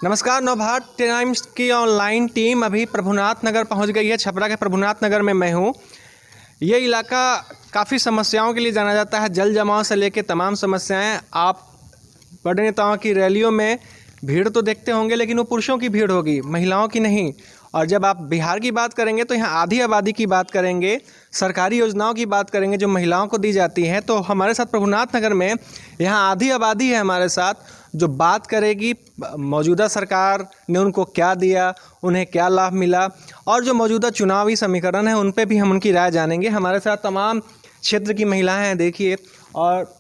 नमस्कार। नवभारत टाइम्स की online team अभी प्रभुनाथ नगर पहुंच गई है। छपरा के प्रभुनाथ नगर में मैं हूं। ये इलाका काफ़ी समस्याओं के लिए जाना जाता है, जल जमाव से लेकर तमाम समस्याएं। आप बड़े नेताओं की रैलियों में भीड़ तो देखते होंगे, लेकिन वो पुरुषों की भीड़ होगी, महिलाओं की नहीं। और जब आप बिहार की बात करेंगे तो यहाँ आधी आबादी की बात करेंगे, सरकारी योजनाओं की बात करेंगे जो महिलाओं को दी जाती हैं। तो हमारे साथ प्रभुनाथ नगर में यहाँ आधी आबादी है हमारे साथ, जो बात करेगी मौजूदा सरकार ने उनको क्या दिया, उन्हें क्या लाभ मिला, और जो मौजूदा चुनावी समीकरण है उन पे भी हम उनकी राय जानेंगे। हमारे साथ तमाम क्षेत्र की महिलाएं हैं, देखिए, और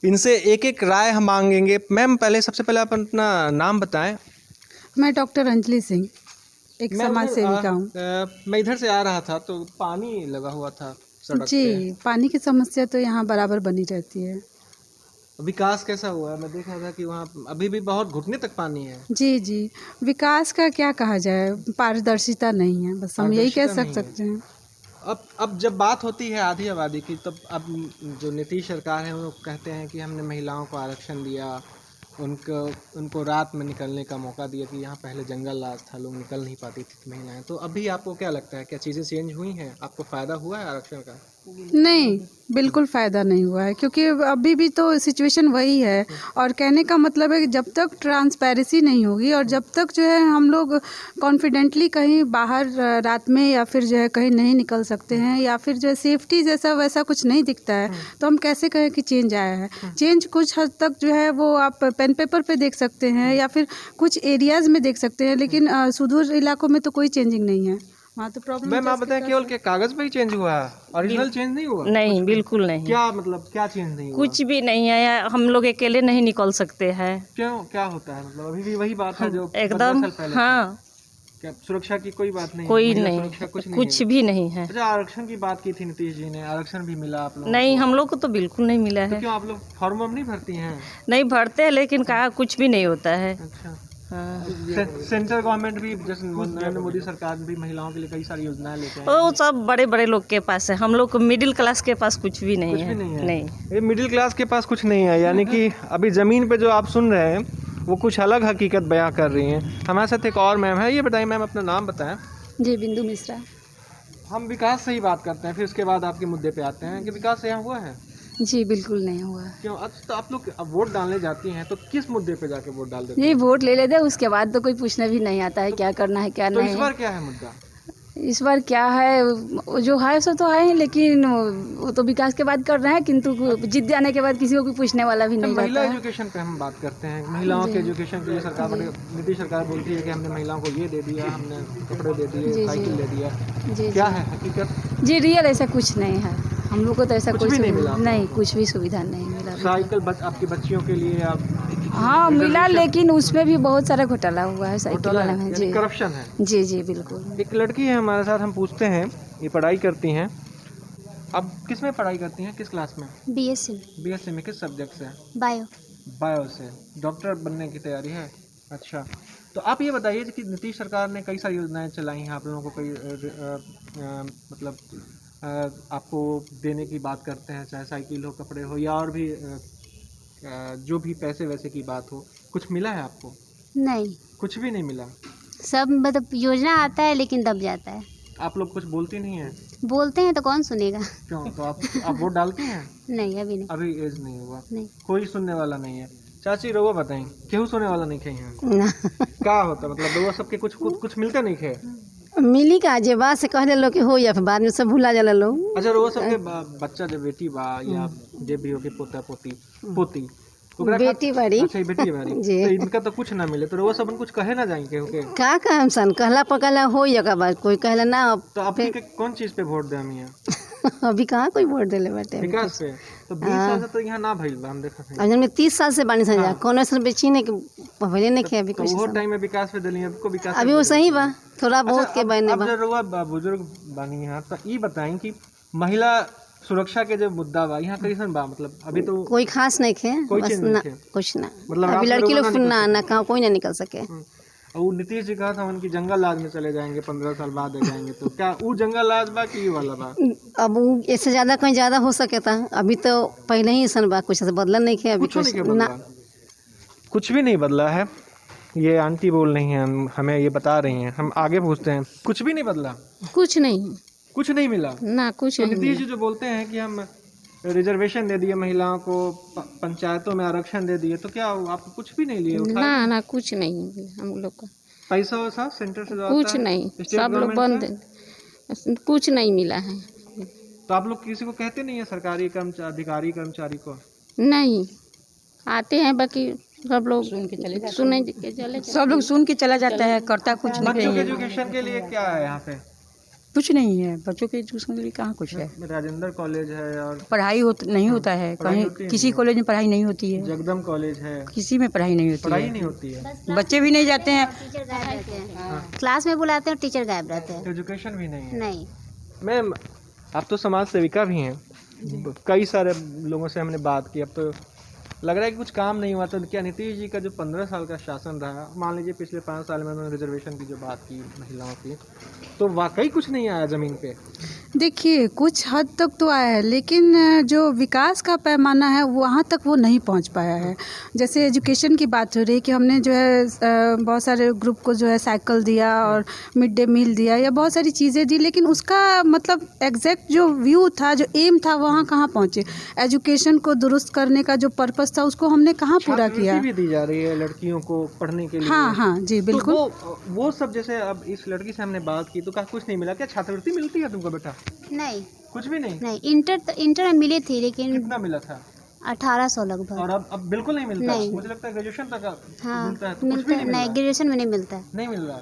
इनसे एक एक राय हम मांगेंगे। मैम, सबसे पहले आप अपना नाम बताएं। मैं डॉक्टर अंजलि सिंह, एक समाज सेविका हूँ। मैं इधर से आ रहा था तो पानी लगा हुआ था सड़क जी, पे। पानी की समस्या तो यहाँ बराबर बनी रहती है। विकास कैसा हुआ है? मैं देख रहा था कि वहाँ अभी भी बहुत घुटने तक पानी है। जी जी, विकास का क्या कहा जाए, पारदर्शिता नहीं है, बस हम यही कह पारदर्शिता सकते हैं। अब जब बात होती है आधी आबादी की, तब अब जो नीतीश सरकार है वो कहते हैं कि हमने महिलाओं को आरक्षण दिया, उनको रात में निकलने का मौका दिया कि यहाँ पहले जंगल राज था, लोग निकल नहीं पाती थी महिलाएं। तो अभी आपको क्या लगता है, क्या चीज़ें चेंज हुई हैं? आपको फ़ायदा हुआ है आरक्षण का? नहीं, बिल्कुल फ़ायदा नहीं हुआ है, क्योंकि अभी भी तो सिचुएशन वही है। और कहने का मतलब है कि जब तक ट्रांसपेरेंसी नहीं होगी और जब तक जो है हम लोग कॉन्फिडेंटली कहीं बाहर रात में या फिर जो है कहीं नहीं निकल सकते हैं, या फिर जो है सेफ्टी जैसा वैसा कुछ नहीं दिखता है, तो हम कैसे कहें कि चेंज आया है। चेंज कुछ हद तक जो है वो आप पेन पेपर पे देख सकते हैं या फिर कुछ एरियाज़ में देख सकते हैं, लेकिन सुदूर इलाकों में तो कोई चेंजिंग नहीं है। वहाँ तो प्रॉब्लम। मैम, आप बताएं, केवल के कागज़ पे ही चेंज हुआ है, ओरिजिनल चेंज नहीं हुआ? नहीं, बिल्कुल नहीं। क्या मतलब, क्या चेंज नहीं हुआ? कुछ भी नहीं है, हम लोग अकेले नहीं निकल सकते हैं। क्यों, क्या होता है? मतलब अभी भी वही बात है जो 15 एकदम, साल पहले हाँ, क्या सुरक्षा की कोई बात नहीं? कोई महिला नहीं, सुरक्षा कुछ है। भी नहीं है। अच्छा, आरक्षण की बात की थी नीतीश जी ने, आरक्षण भी मिला आप लोगों नहीं, को? हम लोग को तो बिल्कुल नहीं मिला तो है। क्यों आप लोग फॉर्म वॉर्म नहीं भरती हैं? नहीं भरते हैं, लेकिन कहा कुछ भी नहीं होता है। अच्छा। हाँ, सेंट्रल गवर्नमेंट भी, जैसे नरेंद्र मोदी सरकार भी महिलाओं के लिए कई सारी योजनाएं लेते हैं। वो सब बड़े बड़े लोग के पास है, हम लोग को मिडिल क्लास के पास कुछ भी नहीं कुछ है। भी नहीं है? नहीं। ये मिडिल क्लास के पास कुछ नहीं है, यानी कि अभी ज़मीन पे जो आप सुन रहे हैं वो कुछ अलग हकीकत बयां कर रही हैं। हमारे साथ एक और मैम है। ये बताइए मैम, अपना नाम बताएं। जी, बिंदु मिश्रा। हम विकास से ही बात करते हैं, फिर उसके बाद आपके मुद्दे पे आते हैं कि विकास यहाँ हुआ है। जी, बिल्कुल नहीं हुआ। क्यों? तो आप लोग अब वोट डालने जाती हैं तो किस मुद्दे पे जाके वोट डाल देते हैं? ये वोट ले लेते हैं, उसके बाद तो कोई पूछना भी नहीं आता है क्या करना है क्या तो नहीं। इस बार क्या है मुद्दा? इस बार क्या है, वो जो है सो तो है, लेकिन वो तो विकास के बाद कर रहे हैं, किंतु जीत जाने के बाद किसी को कोई पूछने वाला भी नहीं महिला रहता है। एजुकेशन पे हम बात करते हैं। महिलाओं के एजुकेशन के लिए सरकार, नीतीश सरकार बोलती है कि हमने महिलाओं को ये दे दिया, हमने कपड़े दे दिए, साइकिल दे दिया। जी क्या है हकीकत? जी, रियल ऐसा कुछ नहीं है। हम लोग को तो ऐसा कुछ कोई भी नहीं सुविधा मिला? नहीं, कुछ भी सुविधा नहीं मिला। साइकिल आपकी बच्चियों के लिए आप? हाँ मिला, लेकिन उसमें भी बहुत सारा घोटाला हुआ है साइकिल वाला में। जी, करप्शन है। जी जी, बिल्कुल। एक लड़की है हमारे साथ, हम पूछते हैं, ये पढ़ाई करती हैं। अब किस में पढ़ाई करती हैं, किस क्लास में? बीएससी बीएससी में किस सब्जेक्ट से? बायो। बायो से। डॉक्टर बनने की तैयारी है? अच्छा, तो आप ये बताइए कि नीतीश सरकार ने कई सारी योजनाएं चलाई हैं, आप लोगों को कई मतलब आपको देने की बात करते हैं, चाहे साइकिल हो, कपड़े हो, या और भी जो भी पैसे वैसे की बात हो, कुछ मिला है आपको? नहीं, कुछ भी नहीं मिला? सब मतलब योजना आता है लेकिन दब जाता है। आप लोग कुछ बोलती नहीं हैं? बोलते हैं तो कौन सुनेगा। क्यों? तो आप वोट डालती हैं? नहीं, अभी नहीं। अभी एज नहीं हुआ? नहीं। कोई सुनने वाला नहीं है? चाची रउआ बताएं, केहू सुने वाला नहीं खे हैं? ना। क्या होता मतलब रउआ सबके कुछ मिलता नहीं खे? मिली का जे बात से कह देलो कि हो, या फिर बाद में सब भूला जाला लोग। अच्छा, रउआ सबके बच्चा जो बेटी बा या जे भी हो के पोता पोती ओकरा बेटी बड़ी। अच्छा, ये बेटी बारी। जी। तो इनका तो कुछ ना मिले तो रउआ सब कुछ कहे ना जाएंगे के? का कहम सन, कहला पकला हो या का बात, कोई कहला ना। तो आप कौन चीज पे वोट दे हम यहाँ? अभी कहाँ कोई वोट देले बाटे। विकास पे? तो 20 साल से तो यहाँ ना भइल बा, हम देखा थे। अजन में 30 साल से बानी संजा कौन सन बेची ने पहले नहीं खे अभी तो कुछ। वो टाइम में विकास पे दिली, अब को विकास अभी वो सही बा, थोड़ा बहुत के बने अब बा। जब रउआ बुजुर्ग बानी यहाँ, तो ये बताएं कि महिला सुरक्षा के जो मुद्दा बा यहाँ कैसन बा? मतलब अभी तो कोई खास नहीं खे, कोई बस चीज नहीं ना खे। कुछ ना। मतलब अभी रात में लड़की लोग लोग ना ना कहाँ कोई ना निकल सके। और वो नीतीश जी कहा था उनकी जंगल राज में चले जाएंगे, 15 साल बाद आ जाएंगे। तो क्या वो जंगल राज बा कि ये वाला बा? अब वो इससे ज्यादा कहीं ज्यादा हो सके था। अभी तो पहले ही सन बा, कुछ बदला नहीं खे अभी कुछ नहीं कुछ बदला, ना। कुछ भी नहीं बदला है। ये आंटी बोल रही हैं, हमें ये बता रही हैं, हम आगे पूछते हैं। कुछ भी नहीं बदला, कुछ नहीं, कुछ नहीं मिला। ना कुछ तो नहीं नीतीश मिला। जी जो बोलते हैं कि हम रिजर्वेशन दे दिए महिलाओं को, पंचायतों में आरक्षण दे दिए, तो क्या आप कुछ भी नहीं लिए, उठाए? ना ना कुछ नहीं मिला हम लोग को, पैसा वैसा सेंटर से जो आता कुछ है, नहीं, स्टेट सब लोग गवर्नमेंट बंद, से? कुछ नहीं मिला है। तो आप लोग किसी को कहते नहीं है, सरकारी अधिकारी कर्मचारी को? नहीं आते हैं, बाकी सब लोग सुने के चले सब लोग सुन के चला जाता है, करता कुछ बच्चों नहीं के है। एजुकेशन के लिए क्या है यहाँ पे? कुछ नहीं है, बच्चों के एजुकेशन के लिए कहाँ कुछ है। राजेंद्र कॉलेज है और पढ़ाई नहीं होता है, पढ़ाई कहीं होती है किसी नहीं। कॉलेज में पढ़ाई नहीं होती है, जगदम कॉलेज है, किसी में पढ़ाई नहीं होती पढ़ाई है। नहीं होती है, बच्चे भी नहीं जाते हैं, टीचर गायब रहते हैं, क्लास में बुलाते हैं, टीचर गायब रहते हैं। एजुकेशन भी नहीं है। नहीं, मैम आप तो समाज सेविका भी हैं, कई सारे लोगों से हमने बात की, अब तो लग रहा है कि कुछ काम नहीं हुआ। तो क्या नीतीश जी का जो 15 साल का शासन रहा, मान लीजिए पिछले 5 साल में उन्होंने रिजर्वेशन की जो बात की महिलाओं की, तो वाकई कुछ नहीं आया ज़मीन पे? देखिए कुछ हद तक तो आया है, लेकिन जो विकास का पैमाना है वहाँ तक वो नहीं पहुँच पाया है। जैसे एजुकेशन की बात हो रही है कि हमने जो है बहुत सारे ग्रुप को जो है साइकिल दिया और मिड डे मील दिया या बहुत सारी चीज़ें दी, लेकिन उसका मतलब एग्जैक्ट जो व्यू था, जो एम था, वहाँ कहाँ पहुँचे। एजुकेशन को दुरुस्त करने का जो पर्पस था उसको हमने कहाँ पूरा किया। भी दी जा रही है लड़कियों को पढ़ने के लिए। हाँ हाँ जी बिल्कुल। तो वो सब, जैसे अब इस लड़की से हमने बात की तो कहा कुछ नहीं मिला। क्या छात्रवृत्ति मिलती है तुमको बेटा? नहीं, कुछ भी नहीं। नहीं। इंटर में मिली थी, लेकिन कितना मिला था? 1800 लगभग। और अब बिल्कुल नहीं मिलता? नहीं। मुझे लगता है ग्रेजुएशन तक हाँ मिलता है, तो कुछ मिलता भी है, नहीं नहीं मिल ग्रेजुएशन में नहीं मिलता है। नहीं मिल रहा।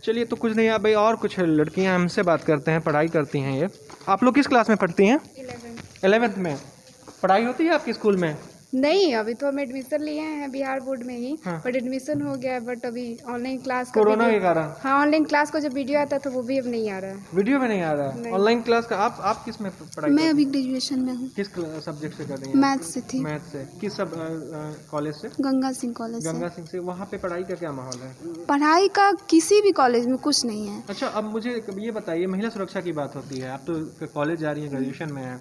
चलिए, तो कुछ नहीं है भाई। और कुछ लड़कियां हमसे बात करते हैं, पढ़ाई करती हैं ये। आप लोग किस क्लास में पढ़ती हैं? 11th में। पढ़ाई होती है आपके स्कूल में? नहीं, अभी तो हम एडमिशन लिए हैं बिहार बोर्ड में ही। हाँ। बट एडमिशन हो गया है, बट अभी ऑनलाइन क्लास का कोरोना के वीडियो- कारण हाँ, ऑनलाइन क्लास का जो वीडियो आता था वो भी अब नहीं आ रहा है। वीडियो में नहीं आ रहा है। ऑनलाइन क्लास का आप किस में पढ़ाई मैं करती अभी ग्रेजुएशन में हूँ, हैं? किस सब्जेक्ट से कर रही हैं? मैथ से थी, मैथ से। किस सब कॉलेज से? गंगा सिंह कॉलेज गंगा से। सिंह से। वहाँ पे पढ़ाई का क्या माहौल है? पढ़ाई का किसी भी कॉलेज में कुछ नहीं है। अच्छा, अब मुझे ये बताइए, महिला सुरक्षा की बात होती है, आप तो कॉलेज जा रही हैं, ग्रेजुएशन में है,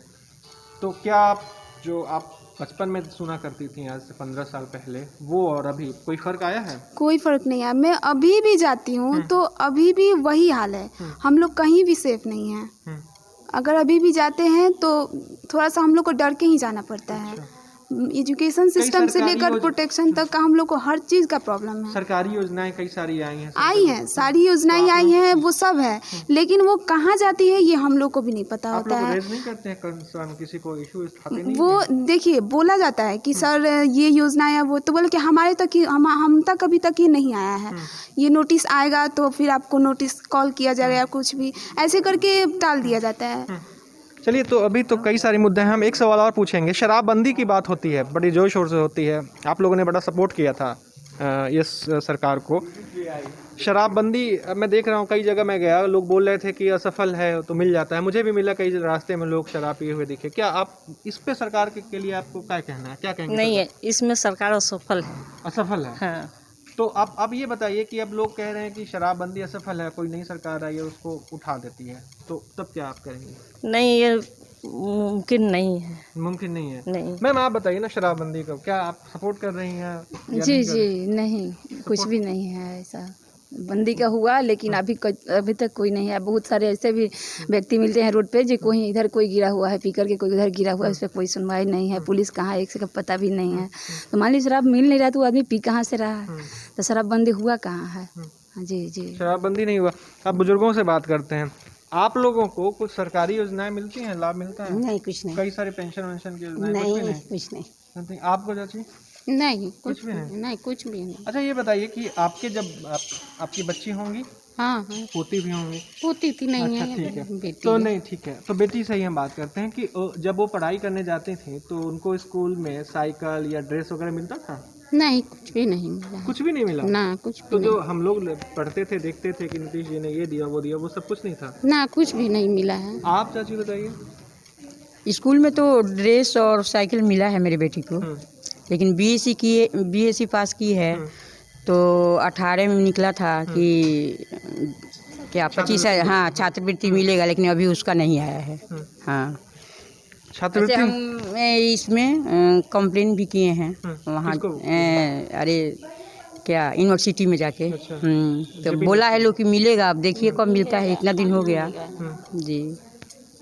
तो क्या आप जो आप बचपन में सुना करती थी आज से 15 साल पहले, वो और अभी कोई फर्क आया है? कोई फर्क नहीं है। मैं अभी भी जाती हूँ तो अभी भी वही हाल है, हम लोग कहीं भी सेफ नहीं हैं। अगर अभी भी जाते हैं तो थोड़ा सा हम लोग को डर के ही जाना पड़ता है। एजुकेशन सिस्टम से लेकर प्रोटेक्शन तक का हम लोग को हर चीज़ का प्रॉब्लम है। सरकारी योजनाएं कई सारी आई हैं। सारी योजनाएं आई हैं, वो सब है, लेकिन वो कहाँ जाती है ये हम लोग को भी नहीं पता आप होता लोग है। रेज नहीं करते हैं कंसर्न, किसी को इशू उठाते नहीं वो देखिए बोला जाता है कि सर ये योजना है, वो तो बोले कि हमारे तक ही हम तक अभी तक ही नहीं आया है, ये नोटिस आएगा तो फिर आपको नोटिस कॉल किया जाएगा या कुछ भी ऐसे करके टाल दिया जाता है। चलिए, तो अभी तो कई सारे मुद्दे हैं, हम एक सवाल और पूछेंगे। शराबबंदी की बात होती है, बड़ी जोर शोर से होती है, आप लोगों ने बड़ा सपोर्ट किया था इस सरकार को। शराबबंदी मैं देख रहा हूँ, कई जगह मैं गया, लोग बोल रहे थे कि असफल है तो मिल जाता है। मुझे भी मिला, कई रास्ते में लोग शराब पिए हुए दिखे। क्या आप इस पे सरकार के लिए आपको क्या कहना है, क्या कहेंगे? नहीं है, इसमें सरकार असफल है। असफल है। हाँ, तो अब ये बताइए कि अब लोग कह रहे हैं कि शराबबंदी असफल है, कोई नई सरकार आई है उसको उठा देती है, तो तब क्या आप करेंगे? नहीं, ये मुमकिन नहीं है। मुमकिन नहीं है। नहीं। मैम आप बताइए ना, शराबबंदी को क्या आप सपोर्ट कर रही हैं या जी नहीं कर रही? जी नहीं, कुछ भी नहीं है ऐसा। बंदी का हुआ, लेकिन अभी तक कोई नहीं है। बहुत सारे ऐसे भी व्यक्ति मिलते हैं रोड पे, जो कोई इधर कोई गिरा हुआ है पी करके, कोई उधर गिरा हुआ है, उस पर कोई सुनवाई नहीं है। पुलिस कहाँ एक से का पता भी नहीं है। तो मान लीजिए शराब मिल नहीं रहा तो वो आदमी पी कहाँ से रहा है, तो शराबबंदी हुआ कहाँ है? जी जी। शराबबंदी नहीं हुआ। अब बुजुर्गों से बात करते हैं। आप लोगों को कुछ सरकारी योजनाएं मिलती हैं, लाभ मिलता है? नहीं, कुछ नहीं। कई सारे पेंशन वेंशन की योजनाएं? नहीं, कुछ भी कुछ नहीं। नहीं। आपको चाची? नहीं, कुछ भी नहीं। नहीं, कुछ भी नहीं। अच्छा, ये बताइए कि आपके जब आपकी बच्ची होंगी, हाँ हाँ, पोती भी होंगी? होती थी नहीं अच्छा, है, ठीक है। बेटी तो है। नहीं, ठीक है, तो बेटी से ही हम बात करते हैं कि जब वो पढ़ाई करने जाते थे तो उनको स्कूल में साइकिल या ड्रेस वगैरह मिलता था? नहीं, कुछ भी नहीं मिला। कुछ भी नहीं मिला? ना कुछ तो भी जो हम लोग पढ़ते थे, देखते थे कि नीतीश जी ने ये दिया वो दिया, वो सब कुछ नहीं था? नहीं। ना कुछ भी नहीं मिला है। आप चाची बताइए। स्कूल में तो ड्रेस और साइकिल मिला है मेरी बेटी को, लेकिन बीएससी पास की है तो 18 में निकला था कि क्या 25 है, हाँ छात्रवृत्ति मिलेगा, लेकिन अभी उसका नहीं आया है। हाँ, छात्रवृत्ति हम इसमें कंप्लेन भी किए हैं वहाँ। किसको? अरे क्या यूनिवर्सिटी में जाके। अच्छा। तो बोला है लोग कि मिलेगा, अब देखिए कब मिलता है, इतना दिन हो गया जी।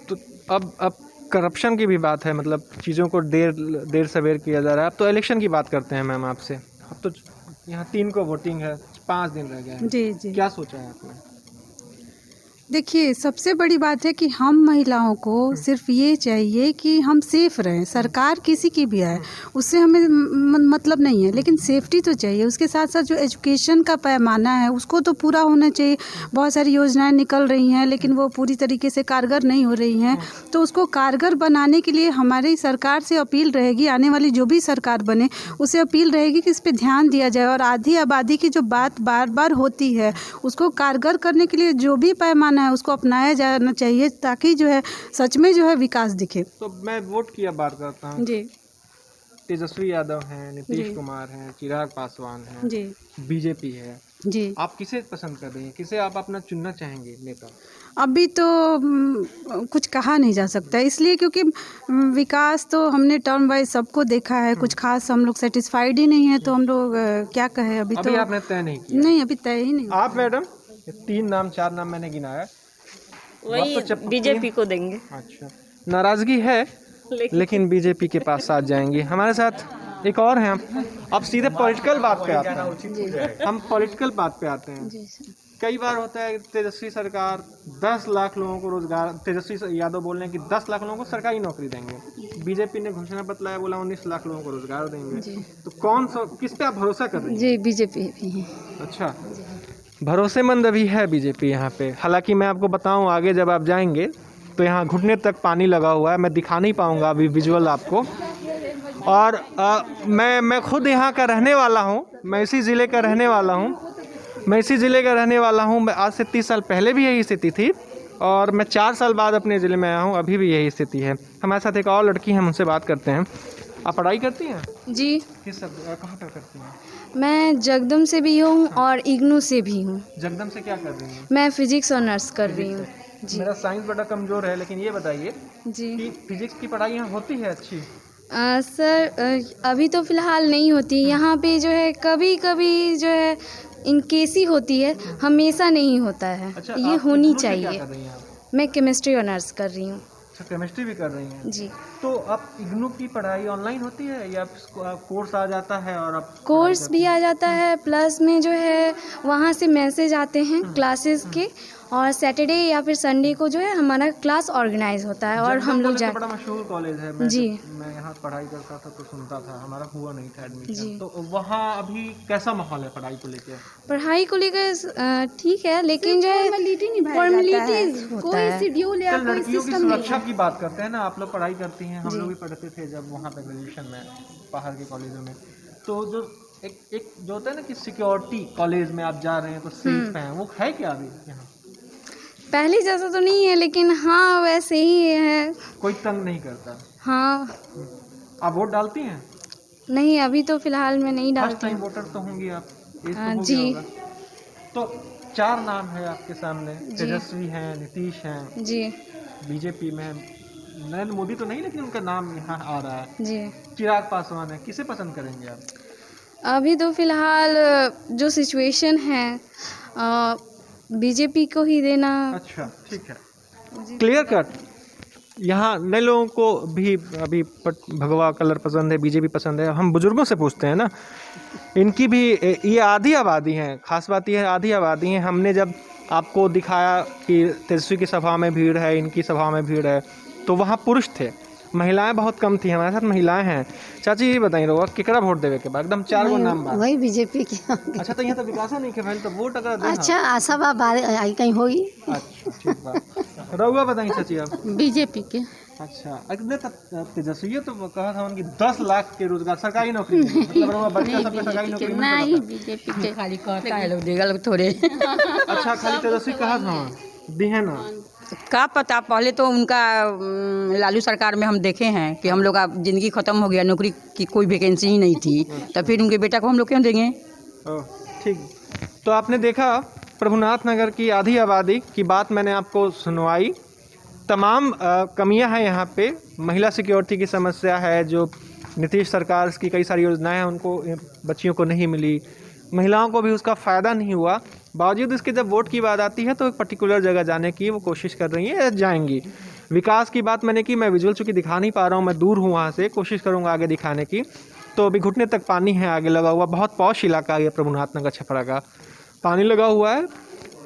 तो अब करप्शन की भी बात है, मतलब चीज़ों को देर सवेर किया जा रहा है। अब तो इलेक्शन की बात करते हैं मैम आपसे। अब तो यहाँ 3 को वोटिंग है, 5 दिन रह गए हैं। जी जी। क्या सोचा है आपने? देखिए, सबसे बड़ी बात है कि हम महिलाओं को सिर्फ ये चाहिए कि हम सेफ रहें। सरकार किसी की भी आए उससे हमें मतलब नहीं है, लेकिन सेफ्टी तो चाहिए। उसके साथ साथ जो एजुकेशन का पैमाना है उसको तो पूरा होना चाहिए। बहुत सारी योजनाएं निकल रही हैं लेकिन वो पूरी तरीके से कारगर नहीं हो रही हैं, तो उसको कारगर बनाने के लिए हमारी सरकार से अपील रहेगी, आने वाली जो भी सरकार बने उसे अपील रहेगी कि इस पर ध्यान दिया जाए। और आधी आबादी की जो बात बार बार होती है उसको कारगर करने के लिए जो भी पैमाना है उसको अपनाया जाना चाहिए, ताकि जो है सच में जो है विकास दिखे। तो मैं वोट की अब बात करता हूँ। जी तेजस्वी यादव हैं, नीतीश जी। कुमार हैं, चिराग पासवान हैं, जी बीजेपी है। जी। आप किसे पसंद कर रही हैं? किसे आप अपना चुनना चाहेंगे नेता? अभी तो कुछ कहा नहीं जा सकता, इसलिए क्योंकि विकास तो हमने टर्म वाइज सबको देखा है, कुछ खास हम लोग सेटिस्फाइड ही नहीं है, तो हम लोग क्या कहें। अभी तो आपने तय नहीं किया? नहीं, अभी तय ही नहीं। आप मैडम, 3 नाम 4 नाम मैंने गिनाया। वही बीजेपी को देंगे। अच्छा, नाराजगी है लेकिन बीजेपी के पास साथ जाएंगे। हमारे साथ एक और हैं। अब सीधे पॉलिटिकल बात पे आते हैं। हम पॉलिटिकल बात पे आते हैं। कई बार होता है तेजस्वी सरकार 10 लाख लोगों को रोजगार, तेजस्वी यादव बोल रहे हैं कि 10 लाख लोगों को सरकारी नौकरी देंगे। बीजेपी ने घोषणा पत्र लाया, बोला 19 लाख लोगों को रोजगार देंगे। तो कौन सा, किस पे आप भरोसा कर रहे हैं? जी बीजेपी भी है। अच्छा, भरोसेमंद अभी है बीजेपी यहाँ पे। हालांकि मैं आपको बताऊँ, आगे जब आप जाएंगे तो यहाँ घुटने तक पानी लगा हुआ है, मैं दिखा नहीं पाऊँगा अभी विजुअल आपको। और मैं खुद यहाँ का रहने वाला हूँ, मैं इसी ज़िले का रहने वाला हूँ। मैं आज से 30 साल पहले भी यही स्थिति थी और मैं 4 साल बाद अपने ज़िले में आया हूँ, अभी भी यही स्थिति है। हमारे साथ एक और लड़की है, हम उनसे बात करते हैं। आप पढ़ाई करती हैं? जी, किस कहाँ पर करती हैं? मैं जगदम से भी हूँ और इग्नू से भी हूँ। जगदम से क्या कर रही हैं? मैं फिजिक्स ऑनर्स कर रही हूँ। जी मेरा साइंस बड़ा कमज़ोर है, लेकिन ये बताइए जी। कि फिजिक्स की पढ़ाई यहाँ होती है अच्छी? सर अभी तो फ़िलहाल नहीं होती यहाँ पे, जो है कभी कभी जो है इन केस ही होती है, हमेशा नहीं होता है। अच्छा, ये आप होनी इग्नू से क्या चाहिए। कर रही हैं आप? मैं केमिस्ट्री ऑनर्स कर रही हूँ। अच्छा, केमिस्ट्री भी कर रही हैं? जी। तो अब इग्नू की पढ़ाई ऑनलाइन होती है या कोर्स आ जाता है और अब कोर्स भी आ जाता है, प्लस में जो है वहाँ से मैसेज आते हैं क्लासेस के, और सैटरडे या फिर संडे को जो है हमारा क्लास ऑर्गेनाइज होता है और हम लोग बड़ा मशहूर कॉलेज है। जी। मैं यहाँ पढ़ाई करता था तो सुनता था, हमारा हुआ नहीं था एडमिशन। जी। तो वहाँ अभी कैसा माहौल है पढ़ाई को लेकर? पढ़ाई को लेकर ठीक है, लेकिन जो है फॉर्मेलिटीज होता है। शेड्यूल तो लड़कियों की सुरक्षा की बात करते हैं ना, आप लोग पढ़ाई करती हैं, हम लोग भी पढ़ते थे जब वहाँ पे ग्रेजुएशन में बाहर के कॉलेजों में। तो जो एक जो होता है ना कि सिक्योरिटी, कॉलेज में आप जा रहे हैं तो सेफ हैं, वो है क्या अभी यहाँ? पहले जैसा तो नहीं है, लेकिन हाँ वैसे ही है। कोई तंग नहीं करता? हाँ। आप वोट डालती हैं? नहीं, अभी तो फिलहाल मैं नहीं फर्स्ट डालती टाइम हूँ। वोटर तो होंगी आप? एज तो हो जी। गया होगा। तो 4 नाम है आपके सामने, तेजस्वी हैं, नीतीश हैं, जी बीजेपी में नरेंद्र मोदी तो नहीं, लेकिन उनका नाम यहाँ आ रहा है, जी। चिराग पासवान है। किसे पसंद करेंगे आप? अभी तो फिलहाल जो सिचुएशन है बीजेपी को ही देना। अच्छा, ठीक है, क्लियर कट। यहाँ नए लोगों को भी अभी भगवा कलर पसंद है, बीजेपी पसंद है। हम बुजुर्गों से पूछते हैं ना, इनकी भी ये आधी आबादी है। खास बात यह है आधी आबादी है। हमने जब आपको दिखाया कि तेजस्वी की सभा में भीड़ है, इनकी सभा में भीड़ है, तो वहाँ पुरुष थे, महिलाएं बहुत कम थी। हमारे साथ महिलाएं हैं। चाची ये बताइए रहो, केकरा वोट देवे के बाद? एकदम 4 गो नाम बा। वही बीजेपी की। अच्छा, तो यहाँ तो विकास नहीं के भाई, तो वोट अगर देना। अच्छा, आशा बा बारे आई कहीं होगी। अच्छा, ठीक बा। रहुआ बताइए चाची आप। बीजेपी के। अच्छा, अगले तेजस्वी तो कहा था उनकी 10 लाख के रोजगार, सरकारी नौकरी मतलब रहुआ बच्चा सबके सरकारी नौकरी नहीं, बीजेपी के। खाली कहता है लोग, देगा लोग थोड़े। अच्छा, खाली तेजस्वी कहा था दी है ना? क्या पता, पहले तो उनका लालू सरकार में हम देखे हैं कि हम लोग का ज़िंदगी ख़त्म हो गया, नौकरी की कोई वैकेंसी ही नहीं थी, तो फिर उनके बेटा को हम लोग क्यों देंगे? ठीक। तो आपने देखा प्रभुनाथ नगर की आधी आबादी की बात मैंने आपको सुनवाई। तमाम कमियां हैं यहाँ पे। महिला सिक्योरिटी की समस्या है, जो नीतीश सरकार की कई सारी योजनाएं हैं उनको, बच्चियों को नहीं मिली। महिलाओं को भी उसका फ़ायदा नहीं हुआ। बावजूद इसके जब वोट की बात आती है तो एक पर्टिकुलर जगह जाने की वो कोशिश कर रही हैं, जाएंगी। विकास की बात मैंने की, मैं विजुअल चूँकि दिखा नहीं पा रहा हूँ, मैं दूर हूँ वहाँ से, कोशिश करूँगा आगे दिखाने की। तो अभी घुटने तक पानी है आगे लगा हुआ, बहुत पॉश इलाका है ये प्रभुनाथ नगर छपरा का, पानी लगा हुआ है।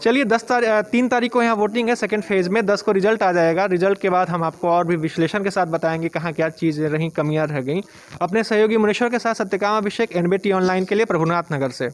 चलिए 3 तारीख को यहाँ वोटिंग है सेकंड फेज़ में, 10 को रिजल्ट आ जाएगा। रिजल्ट के बाद हम आपको और भी विश्लेषण के साथ बताएंगे कहाँ क्या चीज़ें रहीं, कमियाँ रह गई। अपने सहयोगी मुनीश्वर के साथ सत्यकाम अभिषेक, NBT ऑनलाइन के लिए प्रभुनाथ नगर से।